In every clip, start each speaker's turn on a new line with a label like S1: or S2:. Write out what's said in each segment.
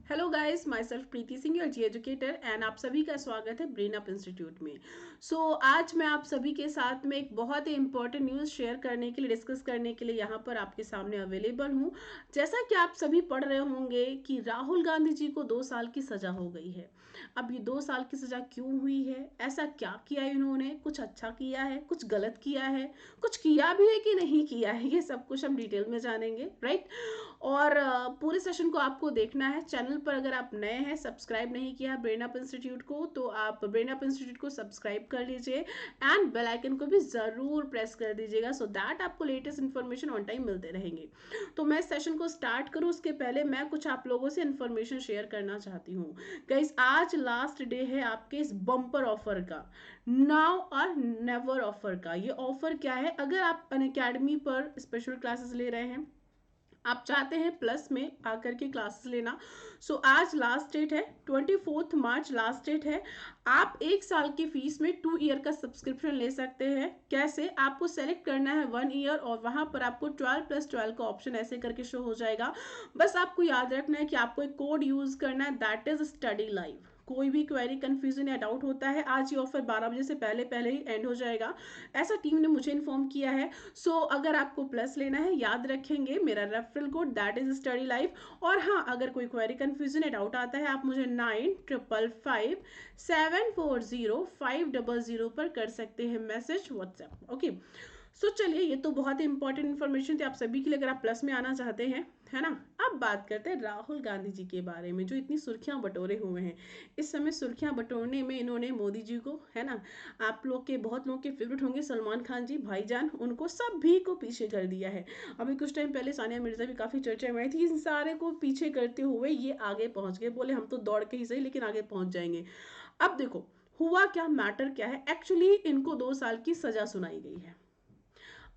S1: Hello guys, myself Preeti Singh, your G educator, and आप सभी का स्वागत है ब्रेन अप इंस्टीट्यूट में। आज मैं आप सभी के साथ में एक बहुत ही इंपॉर्टेंट न्यूज़ शेयर करने के लिए, डिस्कस करने के लिए यहाँ पर आपके सामने अवेलेबल हूँ। जैसा कि आप सभी पढ़ रहे होंगे कि राहुल गांधी जी को 2 साल की सज़ा हो गई है। अब ये 2 साल की सज़ा क्यों हुई है, ऐसा क्या किया इन्होंने, कुछ अच्छा किया है, कुछ गलत किया है, कुछ किया भी है कि नहीं किया है, ये सब कुछ हम डिटेल में जानेंगे, राइट। और पूरे सेशन को आपको देखना है। चैनल पर अगर आप नए हैं, सब्सक्राइब नहीं किया ब्रेन अप इंस्टीट्यूट को, तो आप ब्रेन अप इंस्टीट्यूट को सब्सक्राइब कर लीजिए एंड बेल आइकन को भी ज़रूर प्रेस कर दीजिएगा, सो दैट आपको लेटेस्ट इन्फॉर्मेशन ऑन टाइम मिलते रहेंगे। तो मैं सेशन को स्टार्ट करूँ उसके पहले मैं कुछ आप लोगों से इन्फॉर्मेशन शेयर करना चाहती हूँ। गाइस, आज लास्ट डे है आपके इस बम्पर ऑफर का, नाउ और नेवर ऑफर का। ये ऑफर क्या है? अगर आप अनअकैडमी पर स्पेशल क्लासेस ले रहे हैं, आप चाहते हैं प्लस में आकर के क्लासेस लेना, आज लास्ट डेट है 24 मार्च, लास्ट डेट है। आप 1 साल की फीस में 2 ईयर का सब्सक्रिप्शन ले सकते हैं। कैसे? आपको सेलेक्ट करना है 1 ईयर और वहां पर आपको 12+12 का ऑप्शन ऐसे करके शो हो जाएगा। बस आपको याद रखना है कि आपको एक कोड यूज करना है, दैट इज स्टडी लाइव। कोई भी क्वेरी, कंफ्यूजन या डाउट होता है, आज ये ऑफर 12 बजे से पहले पहले ही एंड हो जाएगा, ऐसा टीम ने मुझे इन्फॉर्म किया है। अगर आपको प्लस लेना है, याद रखेंगे मेरा referral code, that is study life. और हाँ, अगर कोई क्वेरी, कंफ्यूजन या डाउट आता है, आप मुझे 9555740500 पर कर सकते हैं मैसेज व्हाट्सएप। ओके, चलिए, ये तो बहुत ही इंपॉर्टेंट इन्फॉर्मेशन थी आप सभी के लिए अगर आप प्लस में आना चाहते हैं, है ना। अब बात करते हैं राहुल गांधी जी के बारे में, जो इतनी सुर्खियां बटोरे हुए हैं। इस समय सुर्खियां बटोरने में इन्होंने मोदी जी को, है ना, आप लोग के, बहुत लोग के फेवरेट होंगे सलमान खान जी, भाईजान, उनको सभी को पीछे कर दिया है। अभी कुछ टाइम पहले सानिया मिर्जा भी काफी चर्चा में आई थी, इन सारे को पीछे करते हुए ये आगे पहुंच गए, बोले हम तो दौड़ के ही सही लेकिन आगे पहुंच जाएंगे। अब देखो हुआ क्या, मैटर क्या है। एक्चुअली इनको 2 साल की सजा सुनाई गई है।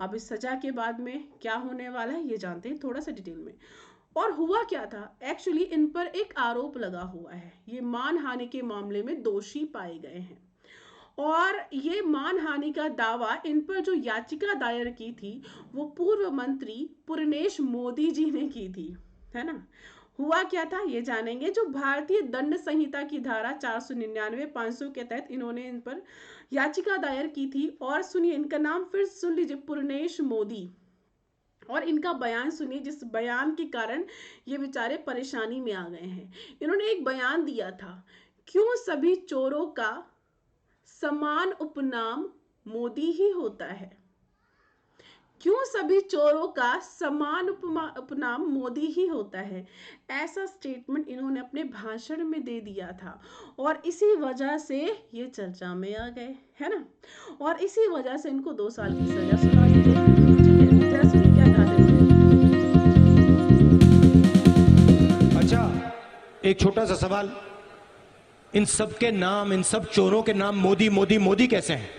S1: अब इस सजा के बाद में क्या होने वाला है ये जानते हैं थोड़ा सा डिटेल में। और हुआ क्या था, एक्चुअली इन पर एक आरोप लगा हुआ है, ये मानहानि के मामले में दोषी पाए गए हैं। और ये मानहानि का दावा इन पर जो याचिका दायर की थी, वो पूर्व मंत्री पुरनेश मोदी जी ने की थी, है ना। हुआ क्या था ये जानेंगे। जो भारतीय दंड संहिता की धारा 499, 500 के तहत इन्होंने इन पर याचिका दायर की थी। और सुनिए, इनका नाम फिर सुन लीजिए, पुरनेश मोदी। और इनका बयान सुनिए, जिस बयान के कारण ये बेचारे परेशानी में आ गए हैं। इन्होंने एक बयान दिया था, क्यों सभी चोरों का समान उपनाम मोदी ही होता है। क्यों सभी चोरों का समान उपनाम मोदी ही होता है, ऐसा स्टेटमेंट इन्होंने अपने भाषण में दे दिया था। और इसी वजह से ये चर्चा में आ गए, है ना। और इसी वजह से इनको 2 साल की सजा सुना दी गई। ठीक है, जैसे क्या कहते
S2: हैं। अच्छा, एक छोटा सा सवाल, इन सब के नाम, इन सब चोरों के नाम मोदी मोदी मोदी कैसे हैं?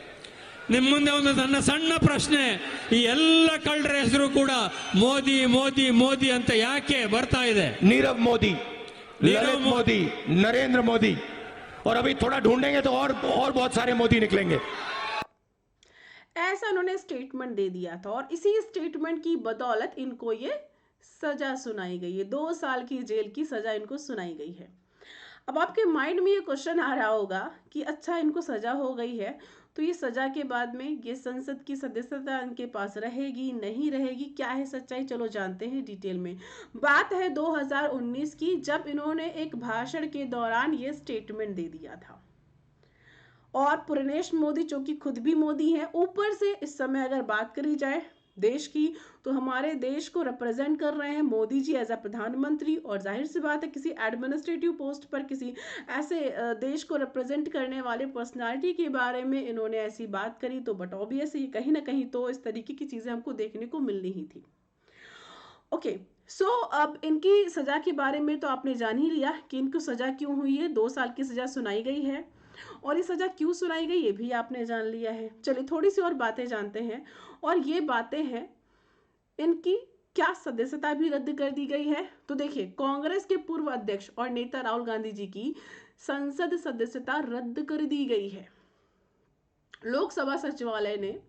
S3: ನಿಮ್ಮ ಮುಂದೆ ಒಂದು ನನ್ನ ಸಣ್ಣ ಪ್ರಶ್ನೆ, ಈ ಎಲ್ಲ ಕಳ್ಳರ ಹೆಸರು ಕೂಡ ಮೋದಿ ಮೋದಿ ಮೋದಿ ಅಂತ ಯಾಕೆ ಬರ್ತಾ ಇದೆ?
S2: नीरव मोदी, ललित मोदी, नरेंद्र मोदी, और अभी थोड़ा ढूंढेंगे तो और बहुत सारे मोदी निकलेंगे।
S1: ऐसा उन्होंने स्टेटमेंट दे दिया था और इसी स्टेटमेंट की बदौलत इनको ये सजा सुनाई गई है। 2 साल की जेल की सजा इनको सुनाई गई है। अब आपके माइंड में ये क्वेश्चन आ रहा होगा कि अच्छा, इनको सजा हो गई है, तो ये सजा के बाद में ये संसद की सदस्यता इनके पास रहेगी नहीं रहेगी, क्या है सच्चाई, चलो जानते हैं डिटेल में। बात है 2019 की, जब इन्होंने एक भाषण के दौरान ये स्टेटमेंट दे दिया था। और पुरनेश मोदी, जो कि खुद भी मोदी हैं, ऊपर से इस समय अगर बात करी जाए देश की, तो हमारे देश को रिप्रेजेंट कर रहे हैं मोदी जी एज अ प्रधानमंत्री। और जाहिर सी बात है, किसी एडमिनिस्ट्रेटिव पोस्ट पर, किसी ऐसे देश को रिप्रेजेंट करने वाले पर्सनालिटी के बारे में इन्होंने ऐसी बात करी, तो बट ऑब्वियसली कहीं ना कहीं तो इस तरीके की चीजें हमको देखने को मिलनी ही थी। ओके, अब इनकी सजा के बारे में तो आपने जान ही लिया कि इनको सजा क्यों हुई है, 2 साल की सजा सुनाई गई है। और ये सजा क्यों सुनाई गई ये भी आपने जान लिया है। चलिए थोड़ी सी और बातें जानते हैं। और ये बातें हैं, इनकी क्या सदस्यता भी रद्द कर दी गई है। तो देखिए, कांग्रेस के पूर्व अध्यक्ष और नेता राहुल गांधी जी की संसद सदस्यता रद्द कर दी गई है। लोकसभा सचिवालय ने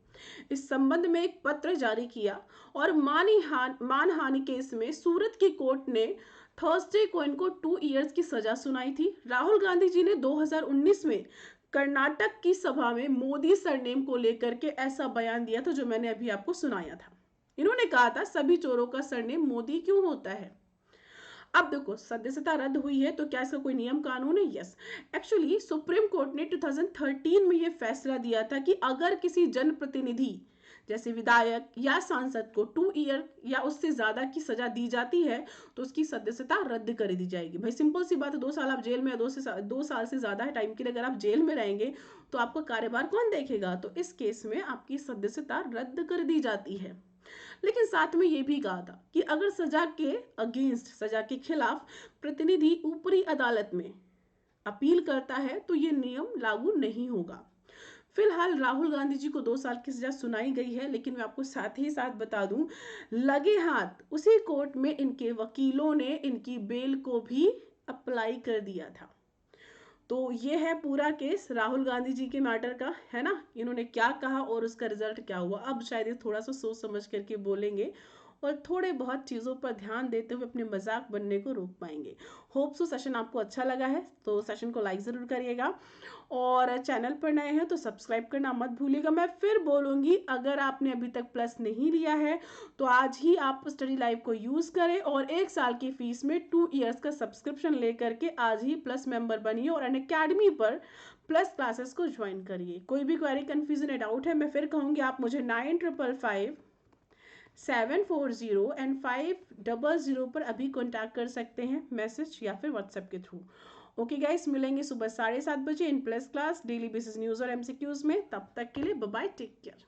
S1: इस संबंध में एक पत्र जारी किया और मानहानि केस में सूरत की कोर्ट ने थर्सडे को इनको 2 इयर्स की सजा सुनाई थी। राहुल गांधी जी ने 2019 में कर्नाटक की सभा में मोदी सरनेम को लेकर के ऐसा बयान दिया था जो मैंने अभी आपको सुनाया था। इन्होंने कहा था सभी चोरों का सरनेम मोदी क्यों होता है। अब देखो सदस्यता रद्द हुई है तो क्या इसका कोई नियम कानून है? यस, एक्चुअली सुप्रीम कोर्ट ने 2013 में यह फैसला दिया था कि अगर किसी जनप्रतिनिधि जैसे विधायक या सांसद को 2 ईयर या उससे ज्यादा की सजा दी जाती है तो उसकी सदस्यता रद्द कर दी जाएगी। भाई सिंपल सी बात है, 2 साल आप जेल में, 2 साल से ज्यादा टाइम के लिए अगर आप जेल में रहेंगे तो आपका कार्यभार कौन देखेगा? तो इस केस में आपकी सदस्यता रद्द कर दी जाती है। लेकिन साथ में यह भी कहा था कि अगर सजा के अगेंस्ट, सजा के खिलाफ प्रतिनिधि ऊपरी अदालत में अपील करता है तो ये नियम लागू नहीं होगा। फिलहाल राहुल गांधी जी को 2 साल की सजा सुनाई गई है, लेकिन मैं आपको साथ ही साथ बता दूं, लगे हाथ उसी कोर्ट में इनके वकीलों ने इनकी बेल को भी अप्लाई कर दिया था। तो ये है पूरा केस राहुल गांधी जी के मैटर का, है ना। इन्होंने क्या कहा और उसका रिजल्ट क्या हुआ। अब शायद ये थोड़ा सा सोच समझ करके बोलेंगे और थोड़े बहुत चीज़ों पर ध्यान देते हुए अपने मजाक बनने को रोक पाएंगे। होप सो सेशन आपको अच्छा लगा है तो सेशन को लाइक ज़रूर करिएगा और चैनल पर नए हैं तो सब्सक्राइब करना मत भूलिएगा। मैं फिर बोलूँगी, अगर आपने अभी तक प्लस नहीं लिया है तो आज ही आप स्टडी लाइव को यूज़ करें और 1 साल की फीस में 2 इयर्स का सब्सक्रिप्शन लेकर के आज ही प्लस मेंबर बनिए और अनअकैडमी पर प्लस क्लासेस को ज्वाइन करिए। कोई भी क्वेरी, कन्फ्यूजन या डाउट है, मैं फिर कहूँगी आप मुझे 9555-740 एंड 500 पर अभी कॉन्टैक्ट कर सकते हैं, मैसेज या फिर व्हाट्सएप के थ्रू। ओके गाइस, मिलेंगे सुबह 7:30 बजे in plus class daily basis news और MCQs में। तब तक के लिए बाय बाय, टेक केयर।